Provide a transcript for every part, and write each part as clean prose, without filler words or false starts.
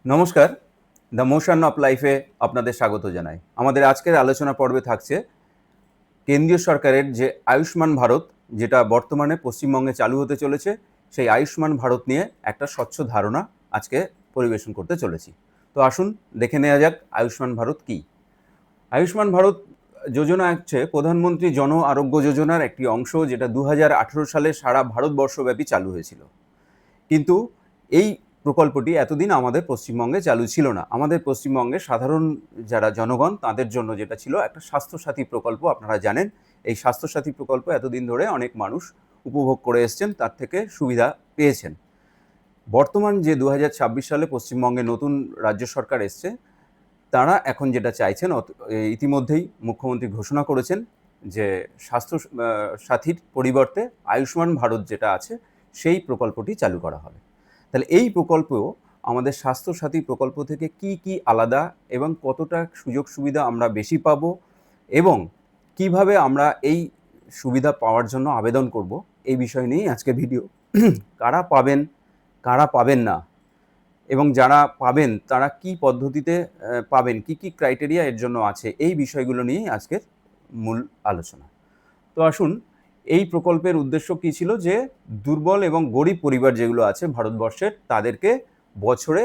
নমস্কার, the motion of লাইফে আপনাদের স্বাগত জানাই। আমাদের আজকের আলোচনা পর্বে থাকছে কেন্দ্রীয় সরকারের যে আয়ুষ্মান ভারত, যেটা বর্তমানে পশ্চিমবঙ্গে চালু হতে চলেছে, সেই আয়ুষ্মান ভারত নিয়ে একটা স্বচ্ছ ধারণা আজকে পরিবেশন করতে চলেছি। তো আসুন দেখে নেওয়া যাক আয়ুষ্মান ভারত কী। আয়ুষ্মান ভারত যোজনা হচ্ছে প্রধানমন্ত্রী জন আরোগ্য যোজনার একটি অংশ, যেটা 2018 সালে সারা ভারতবর্ষব্যাপী চালু হয়েছিল। কিন্তু এই প্রকল্পটি এতদিন আমাদের পশ্চিমবঙ্গে চালু ছিল না। আমাদের পশ্চিমবঙ্গে সাধারণ যারা জনগণ তাদের জন্য যেটা ছিল একটা স্বাস্থ্যসাথী প্রকল্প। আপনারা জানেন এই স্বাস্থ্যসাথী প্রকল্প এতদিন ধরে অনেক মানুষ উপভোগ করে এসছেন, তার থেকে সুবিধা পেয়েছেন। বর্তমান যে 2026 সালে পশ্চিমবঙ্গে নতুন রাজ্য সরকার এসছে, তারা এখন যেটা চাইছেন, ইতিমধ্যেই মুখ্যমন্ত্রী ঘোষণা করেছেন যে স্বাস্থ্য সাথীর পরিবর্তে আয়ুষ্মান ভারত যেটা আছে সেই প্রকল্পটি চালু করা হবে। তাহলে এই প্রকল্পও আমাদের স্বাস্থ্যসাথী প্রকল্প থেকে কি কি আলাদা এবং কতটা সুযোগ সুবিধা আমরা বেশি পাবো এবং কিভাবে আমরা এই সুবিধা পাওয়ার জন্য আবেদন করব, এই বিষয় নিয়েই আজকে ভিডিও। কারা পাবেন, কারা পাবেন না, এবং যারা পাবেন তারা কি পদ্ধতিতে পাবেন, কি কি ক্রাইটেরিয়া এর জন্য আছে, এই বিষয়গুলো নিয়েই আজকের মূল আলোচনা। তো আসুন, এই প্রকল্পের উদ্দেশ্য কী ছিল, যে দুর্বল এবং গরিব পরিবার যেগুলো আছে ভারতবর্ষের, তাদেরকে বছরে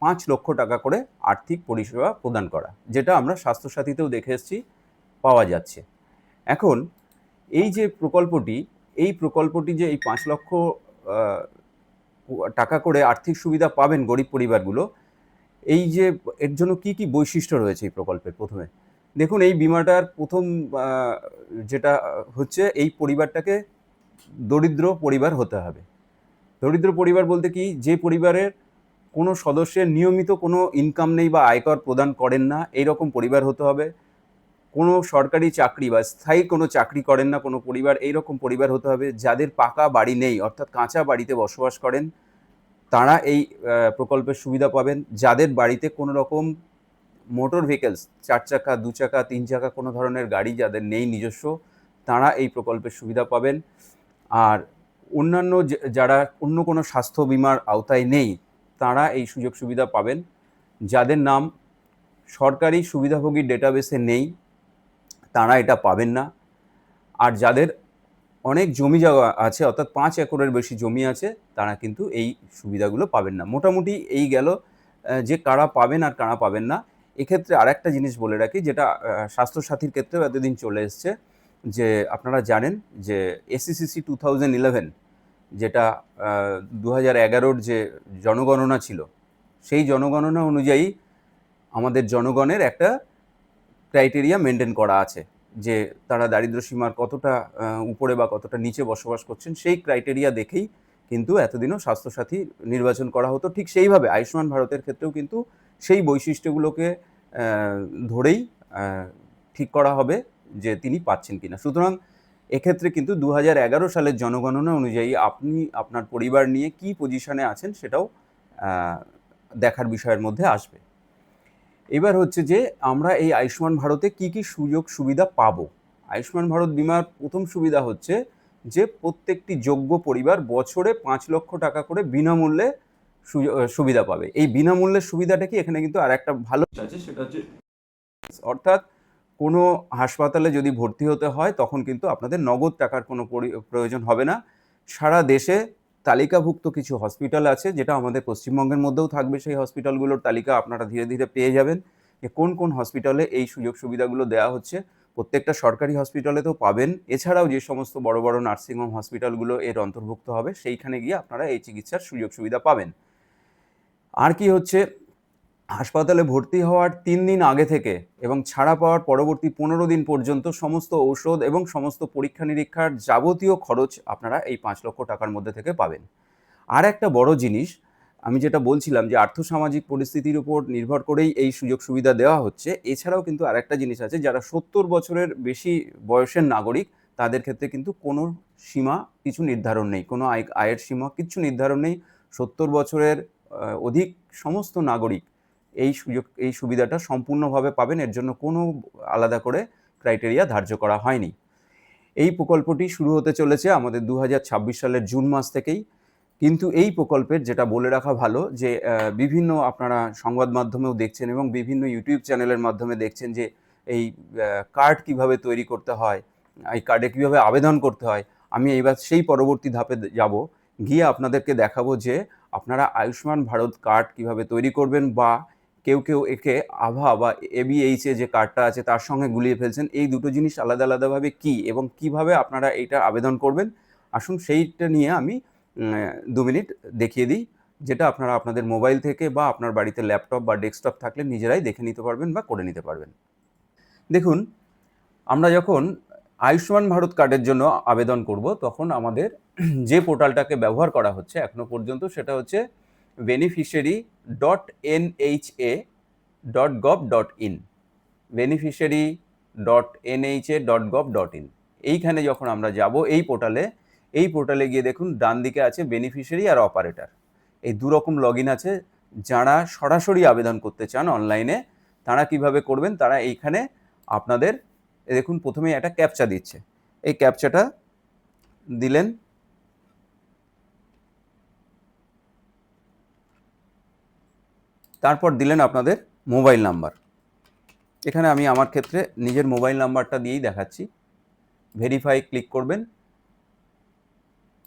5 লক্ষ টাকা করে আর্থিক পরিষেবা প্রদান করা, যেটা আমরা স্বাস্থ্যসাথীতেও দেখে এসেছি পাওয়া যাচ্ছে। এখন এই যে প্রকল্পটি যে এই 5 লক্ষ টাকা করে আর্থিক সুবিধা পাবেন গরিব পরিবারগুলো, এই যে এর জন্য কি কি বৈশিষ্ট্য রয়েছে এই প্রকল্পের। প্রথমে দেখুন, এই বিমাটার প্রথম যেটা হচ্ছে, এই পরিবারটাকে দরিদ্র পরিবার হতে হবে। দরিদ্র পরিবার বলতে কি, যে পরিবারের কোনো সদস্যের নিয়মিত কোনো ইনকাম নেই বা আয়কর প্রদান করেন না, এইরকম পরিবার হতে হবে। কোনো সরকারি চাকরি বা স্থায়ী কোনো চাকরি করেন না কোনো পরিবার, এইরকম পরিবার হতে হবে। যাদের পাকা বাড়ি নেই, অর্থাৎ কাঁচা বাড়িতে বসবাস করেন, তারা এই প্রকল্পের সুবিধা পাবেন। যাদের বাড়িতে কোনো রকম মোটর ভেহিকেলস, 4 চাকা, 2 চাকা, 3 চাকা কোনো ধরনের গাড়ি যাদের নেই নিজস্ব, তারা এই প্রকল্পের সুবিধা পাবেন। আর অন্যান্য যারা অন্য কোনো স্বাস্থ্য বিমার আওতায় নেই, তারা এই সুযোগ সুবিধা পাবেন। যাদের নাম সরকারি সুবিধাভোগীর ডেটাবেসে নেই, তারা এটা পাবেন না। আর যাদের অনেক জমি জায়গা আছে, অর্থাৎ 5 একরের বেশি জমি আছে, তারা কিন্তু এই সুবিধাগুলো পাবেন না। মোটামুটি এই গেল যে কারা পাবেন আর কারা পাবেন না। এক্ষেত্রে আরেকটা জিনিস বলে রাখি, যেটা স্বাস্থ্যসাথীর ক্ষেত্রেও এতদিন চলে এসছে, যে আপনারা জানেন যে SCCC 2011, যেটা 2011-র যে জনগণনা ছিল, সেই জনগণনা অনুযায়ী আমাদের জনগণের একটা ক্রাইটেরিয়া মেনটেন করা আছে, যে তারা দারিদ্র্য সীমার কতটা উপরে বা কতটা নিচে বসবাস করছেন, সেই ক্রাইটেরিয়া দেখেই কিন্তু এতদিনও স্বাস্থ্যসাথী নির্বাচন করা হতো। ঠিক সেইভাবে আয়ুষ্মান ভারতের ক্ষেত্রেও কিন্তু সেই বৈশিষ্ট্যগুলোকে ধরেই ঠিক করা হবে যে তিনি পাচ্ছেন কিনা। সুতরাং এক্ষেত্রে কিন্তু 2011 সালের জনগণনা অনুযায়ী আপনি আপনার পরিবার নিয়ে কি পজিশনে আছেন, সেটাও দেখার বিষয়ের মধ্যে আসবে। এবার হচ্ছে যে আমরা এই আয়ুষ্মান ভারতে কি কি সুযোগ সুবিধা পাবো। আয়ুষ্মান ভারত বিমার প্রথম সুবিধা হচ্ছে যে প্রত্যেকটি যোগ্য পরিবার বছরে 5 লক্ষ টাকা করে বিনামূল্যে সুবিধা পাবে। এই বিনামূল্যের সুবিধাটা কি, এখানে কিন্তু আর একটা ভালো আছে, সেটা হচ্ছে অর্থাৎ কোনো হাসপাতালে যদি ভর্তি হতে হয়, তখন কিন্তু আপনাদের নগদ টাকার কোনো প্রয়োজন হবে না। সারা দেশে তালিকাভুক্ত কিছু হসপিটাল আছে, যেটা আমাদের পশ্চিমবঙ্গের মধ্যেও থাকবে। সেই হসপিটালগুলোর তালিকা আপনারা ধীরে ধীরে পেয়ে যাবেন, যে কোন কোন হসপিটালে এই সুযোগ সুবিধাগুলো দেওয়া হচ্ছে। প্রত্যেকটা সরকারি হসপিটালে তো পাবেন, এছাড়াও যে সমস্ত বড় বড় নার্সিংহোম হসপিটালগুলো এর অন্তর্ভুক্ত হবে, সেইখানে গিয়ে আপনারা এই চিকিৎসার সুযোগ সুবিধা পাবেন। আর কি হচ্ছে, হাসপাতালে ভর্তি হওয়ার 3 দিন আগে থেকে এবং ছাড়া পাওয়ার পরবর্তী 15 দিন পর্যন্ত সমস্ত ঔষধ এবং সমস্ত পরীক্ষা নিরীক্ষার যাবতীয় খরচ আপনারা এই 5 লক্ষ টাকার মধ্যে থেকে পাবেন। আর একটা বড় জিনিস, আমি যেটা বলছিলাম যে আর্থসামাজিক পরিস্থিতির উপর নির্ভর করেই এই সুযোগ সুবিধা দেওয়া হচ্ছে, এছাড়াও কিন্তু আরেকটা জিনিস আছে, যারা 70 বছরের বেশি বয়সের নাগরিক, তাদের ক্ষেত্রে কিন্তু কোনো সীমা কিছু নির্ধারণ নেই, কোনো আয়ের সীমা কিচ্ছু নির্ধারণ নেই। 70 বছরের অধিক সমস্ত নাগরিক এই সুবিধাটা সম্পূর্ণভাবে পাবেন। এর জন্য কোনো আলাদা করে ক্রাইটেরিয়া ধার্য করা হয়নি। এই প্রকল্পটি শুরু হতে চলেছে আমাদের 2026 সালের জুন মাস থেকেই। কিন্তু এই প্রকল্পের যেটা বলে রাখা ভালো যে বিভিন্ন আপনারা সংবাদ মাধ্যমেও দেখছেন এবং বিভিন্ন ইউটিউব চ্যানেলের মাধ্যমে দেখছেন যে এই কার্ড কিভাবে তৈরি করতে হয়, এই কার্ডে কিভাবে আবেদন করতে হয়। আমি এইবার সেই পরবর্তী ধাপে যাব, গিয়ে আপনাদেরকে দেখাবো যে আপনারা আয়ুষ্মান ভারত কার্ড কিভাবে তৈরি করবেন, বা কেউ কেউ একে আভা বা এবিএইচে যে কার্ডটা আছে তার সঙ্গে গুলিয়ে ফেলছেন। এই দুটো জিনিস আলাদা আলাদাভাবে কী এবং কিভাবে আপনারা এইটা আবেদন করবেন, আসুন সেইটা নিয়ে আমি 2 মিনিট দেখিয়ে দিই, যেটা আপনারা আপনাদের মোবাইল থেকে বা আপনার বাড়িতে ল্যাপটপ বা ডেস্কটপ থাকলে নিজেরাই দেখে নিতে পারবেন বা করে নিতে পারবেন। দেখুন, আমরা যখন আয়ুষ্মান ভারত কার্ডের জন্য আবেদন করব, তখন আমাদের যে পোর্টালটাকে ব্যবহার করা হচ্ছে এখনো পর্যন্ত, সেটা হচ্ছে beneficiary.nha.gov.in, beneficiary.nha.gov.in। এইখানে যখন আমরা যাব এই পোর্টালে গিয়ে দেখুন ডান দিকে আছে বেনিফিশিয়ারি আর অপারেটর, এই দুরকম লগইন আছে। যারা সরাসরি আবেদন করতে চান অনলাইনে, তারা কিভাবে করবেন, তারা এইখানে আপনাদের দেখুন প্রথমেই একটা ক্যাপচা দিচ্ছে, এই ক্যাপচাটা দিলেন, তারপর দিলেন আপনাদের মোবাইল নাম্বার। এখানে আমি আমার ক্ষেত্রে নিজের মোবাইল নাম্বারটা দিয়েই দেখাচ্ছি। ভেরিফাই ক্লিক করবেন।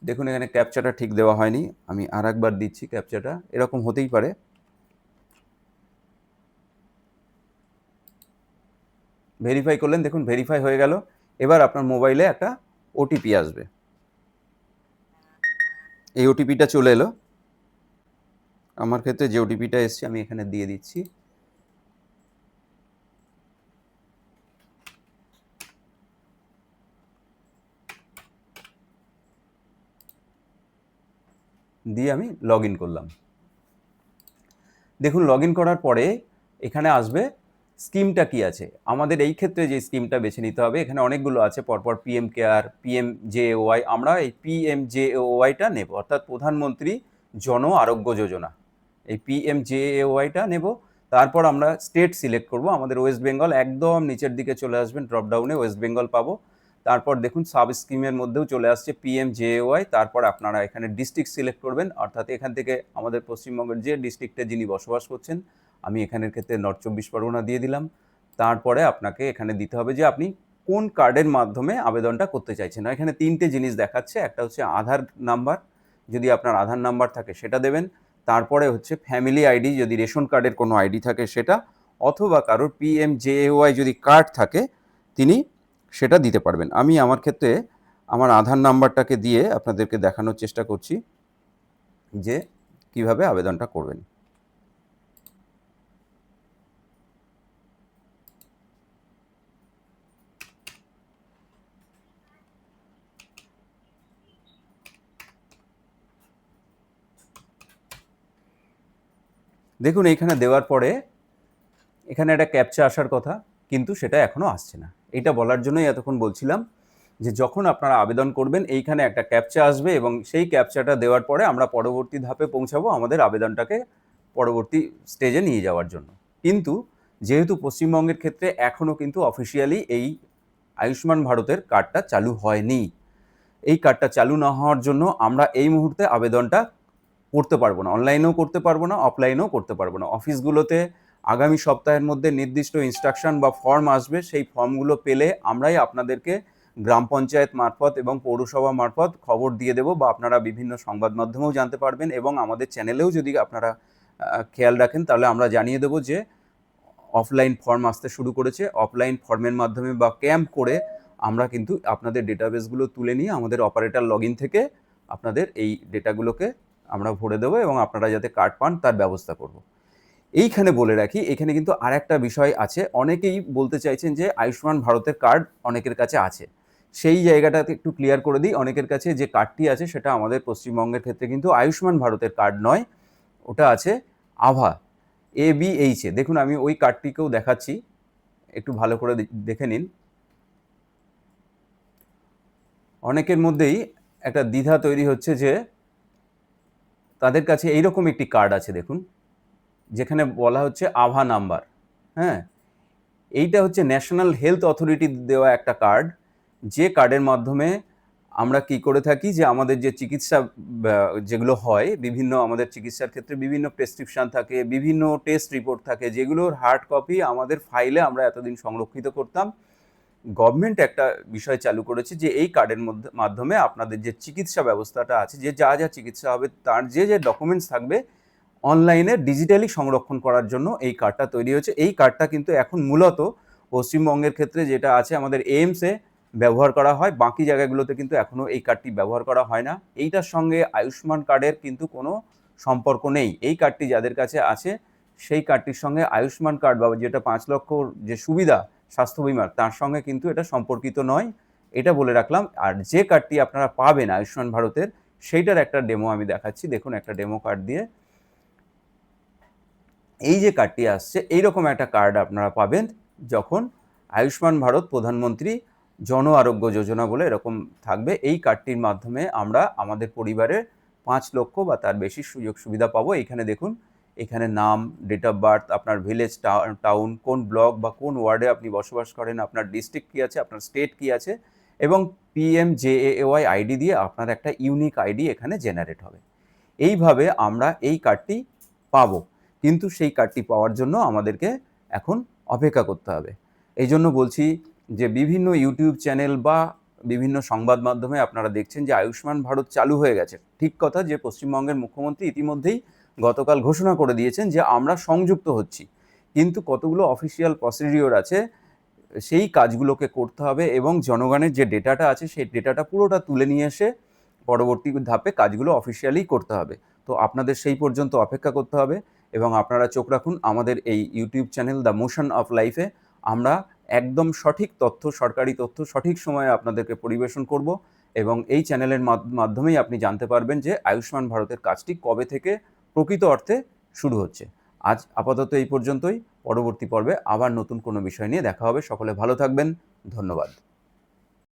দেখুন এখানে ক্যাপচাটা ঠিক দেওয়া হয়নি, আমি আর একবার দিচ্ছি ক্যাপচাটা, এরকম হতেই পারে। ভেরিফাই করলেন, দেখুন ভেরিফাই হয়ে গেল। এবার আপনার মোবাইলে একটা ওটিপি আসবে, এই ওটিপিটা চলে এলো। আমার ক্ষেত্রে যে ওটিপিটা এসছে আমি এখানে দিয়ে দিচ্ছি। দিয়ে আমি লগ ইন করলাম। দেখুন লগ ইন করার পরে এখানে আসবে স্কিমটা কি আছে। আমাদের এই ক্ষেত্রে যে স্কিমটা বেছে নিতে হবে, এখানে অনেকগুলো আছে পরপর, পিএম কেয়ার, পিএমজেওয়াই। আমরা এই পিএমজেওয়াইটা নেব, অর্থাৎ প্রধানমন্ত্রী জন আরোগ্য যোজনা, এই পিএমজেওয়াইটা নেব। তারপর আমরা স্টেট সিলেক্ট করব, আমাদের ওয়েস্ট বেঙ্গল, একদম নিচের দিকে চলে আসবেন ড্রপডাউনে, ওয়েস্ট বেঙ্গল পাবো। তারপর দেখুন সাব স্কিমের মধ্যেও চলে আসছে পিএমজেওয়াই। তারপর আপনারা এখানে ডিস্ট্রিক্ট সিলেক্ট করবেন, অর্থাৎ এখান থেকে আমাদের পশ্চিমবঙ্গের যে ডিস্ট্রিক্টে যিনি বসবাস করছেন, আমি এখানের ক্ষেত্রে নর্থ 24 পরগনা দিয়ে দিলাম। তারপরে আপনাকে এখানে দিতে হবে যে আপনি কোন কার্ডের মাধ্যমে আবেদনটা করতে চাইছেন। এখানে 3টে জিনিস দেখাচ্ছে, একটা হচ্ছে আধার নাম্বার, যদি আপনার আধার নাম্বার থাকে সেটা দেবেন। তারপরে হচ্ছে ফ্যামিলি আইডি, যদি রেশন কার্ডের কোনো আইডি থাকে সেটা, অথবা কারোর পিএমজেওয়াই যদি কার্ড থাকে তিনি সেটা দিতে পারবেন। আমি আমার ক্ষেত্রে আমার আধার নাম্বারটাকে দিয়ে আপনাদেরকে দেখানোর চেষ্টা করছি যে কিভাবে আবেদনটা করবেন। দেখুন এইখানে দেওয়ার পরে এখানে একটা ক্যাপচা আসার কথা, কিন্তু সেটা এখনো আসছে না। এটা বলার জন্যই এতক্ষণ বলছিলাম যে যখন আপনারা আবেদন করবেন এইখানে একটা ক্যাপচা আসবে, এবং সেই ক্যাপচাটা দেওয়ার পরে আমরা পরবর্তী ধাপে পৌঁছাবো আমাদের আবেদনটাকে পরবর্তী স্টেজে নিয়ে যাওয়ার জন্য। কিন্তু যেহেতু পশ্চিমবঙ্গের ক্ষেত্রে এখনও কিন্তু অফিসিয়ালি এই আয়ুষ্মান ভারতের কার্ডটা চালু হয়নি, এই কার্ডটা চালু না হওয়ার জন্য আমরা এই মুহূর্তে আবেদনটা করতে পারবো না, অনলাইনেও করতে পারবো না, অফলাইনেও করতে পারবো না। অফিসগুলোতে আগামী সপ্তাহের মধ্যে নির্দিষ্ট ইনস্ট্রাকশন বা ফর্ম আসবে, সেই ফর্মগুলো পেলে আমরাই আপনাদেরকে গ্রাম পঞ্চায়েত মারফত এবং পৌরসভা মারফত খবর দিয়ে দেবো, বা আপনারা বিভিন্ন সংবাদ মাধ্যমেও জানতে পারবেন, এবং আমাদের চ্যানেলেও যদি আপনারা খেয়াল রাখেন তাহলে আমরা জানিয়ে দেবো যে অফলাইন ফর্ম আসতে শুরু করেছে। অফলাইন ফর্মের মাধ্যমে বা ক্যাম্প করে আমরা কিন্তু আপনাদের ডেটাবেসগুলো তুলে নিয়ে আমাদের অপারেটর লগ ইন থেকে আপনাদের এই ডেটাগুলোকে আমরা ভরে দেবো, এবং আপনারা যাতে কার্ড পান তার ব্যবস্থা করব। এইখানে বলে রাখি, এখানে কিন্তু আর একটা বিষয় আছে, অনেকেই বলতে চাইছেন যে আয়ুষ্মান ভারতের কার্ড অনেকের কাছে আছে, সেই জায়গাটাতে একটু ক্লিয়ার করে দিই। অনেকের কাছে যে কার্ডটি আছে সেটা আমাদের পশ্চিমবঙ্গের ক্ষেত্রে কিন্তু আয়ুষ্মান ভারতের কার্ড নয়, ওটা আছে আভা, ABH-এ। দেখুন আমি ওই কার্ডটিকেও দেখাচ্ছি, একটু ভালো করে দেখে নিন। অনেকের মধ্যেই একটা দ্বিধা তৈরি হচ্ছে যে তাদের কাছে এইরকম একটি কার্ড আছে, দেখুন, যেখানে বলা হচ্ছে আভা নাম্বার। হ্যাঁ, এইটা হচ্ছে ন্যাশনাল হেলথ অথরিটি দেওয়া একটা কার্ড, যে কার্ডের মাধ্যমে আমরা কি করে থাকি যে আমাদের যে চিকিৎসা যেগুলো হয়, বিভিন্ন আমাদের চিকিৎসার ক্ষেত্রে বিভিন্ন প্রেসক্রিপশন থাকে, বিভিন্ন টেস্ট রিপোর্ট থাকে, যেগুলোর হার্ড কপি আমাদের ফাইলে আমরা এতদিন সংরক্ষিত করতাম। গভর্নমেন্ট একটা বিষয় চালু করেছে যে এই কার্ডের মাধ্যমে আপনাদের যে চিকিৎসা ব্যবস্থাটা আছে, যে যা যা চিকিৎসা হবে তার যে যে ডকুমেন্টস থাকবে, অনলাইনে ডিজিটালি সংরক্ষণ করার জন্য এই কার্ডটা তৈরি হয়েছে। এই কার্ডটা কিন্তু এখন মূলত পশ্চিমবঙ্গের ক্ষেত্রে যেটা আছে আমাদের এইমসে ব্যবহার করা হয়, বাকি জায়গাগুলোতে কিন্তু এখনও এই কার্ডটি ব্যবহার করা হয় না। এইটার সঙ্গে আয়ুষ্মান কার্ডের কিন্তু কোনো সম্পর্ক নেই। এই কার্ডটি যাদের কাছে আছে সেই কার্ডটির সঙ্গে আয়ুষ্মান কার্ড বা যেটা 5 লক্ষর যে সুবিধা স্বাস্থ্য বিমার, তার সঙ্গে কিন্তু এটা সম্পর্কিত নয়, এটা বলে রাখলাম। আর যে কার্ডটি আপনারা পাবেন আয়ুষ্মান ভারতের, সেইটার একটা ডেমো আমি দেখাচ্ছি। দেখুন একটা ডেমো কার্ড দিয়ে, এই যে কার্ডটি আসছে, এইরকম একটা কার্ড আপনারা পাবেন যখন আয়ুষ্মান ভারত প্রধানমন্ত্রী জন আরোগ্য যোজনা বলে এরকম থাকবে। এই কার্ডটির মাধ্যমে আমরা আমাদের পরিবারের 5 লক্ষ বা তার বেশি সুযোগ সুবিধা পাবো। এইখানে দেখুন, এখানে নাম, ডেট অফ বার্থ, আপনার ভিলেজ, টাউন, কোন ব্লক বা কোন ওয়ার্ডে আপনি বসবাস করেন, আপনার ডিস্ট্রিক্ট কী আছে, আপনার স্টেট কী আছে, এবং PMJAY আইডি দিয়ে আপনার একটা ইউনিক আইডি এখানে জেনারেট হবে। এইভাবে আমরা এই কার্ডটি পাবো, কিন্তু সেই কার্ডটি পাওয়ার জন্য আমাদেরকে এখন অপেক্ষা করতে হবে। এই জন্য বলছি যে বিভিন্ন ইউটিউব চ্যানেল বা বিভিন্ন সংবাদ মাধ্যমে আপনারা দেখছেন যে আয়ুষ্মান ভারত চালু হয়ে গেছে। ঠিক কথা, যে পশ্চিমবঙ্গের মুখ্যমন্ত্রী ইতিমধ্যেই গতকাল ঘোষণা করে দিয়েছেন যে আমরা সংযুক্ত হচ্ছি, কিন্তু কতগুলো অফিসিয়াল প্রসিডিওর আছে, সেই কাজগুলোকে করতে হবে এবং জনগণের যে ডেটাটা আছে সেই ডেটাটা পুরোটা তুলে নিয়ে এসে পরবর্তী ধাপে কাজগুলো অফিসিয়ালি করতে হবে। তো আপনাদের সেই পর্যন্ত অপেক্ষা করতে হবে এবং আপনারা চোখ রাখুন আমাদের এই YouTube channel the motion of লাইফে। আমরা একদম সঠিক তথ্য, সরকারি তথ্য সঠিক সময়ে আপনাদেরকে পরিবেশন করব এবং এই চ্যানেলের মাধ্যমেই আপনি জানতে পারবেন যে আয়ুষ্মান ভারতের কাজটি কবে থেকে প্রকৃত অর্থে শুরু হচ্ছে। আজ আপাতত এই পর্যন্তই। পরবর্তী পর্বে আবার নতুন কোনো বিষয় নিয়ে দেখা হবে। সকলে ভালো থাকবেন। ধন্যবাদ।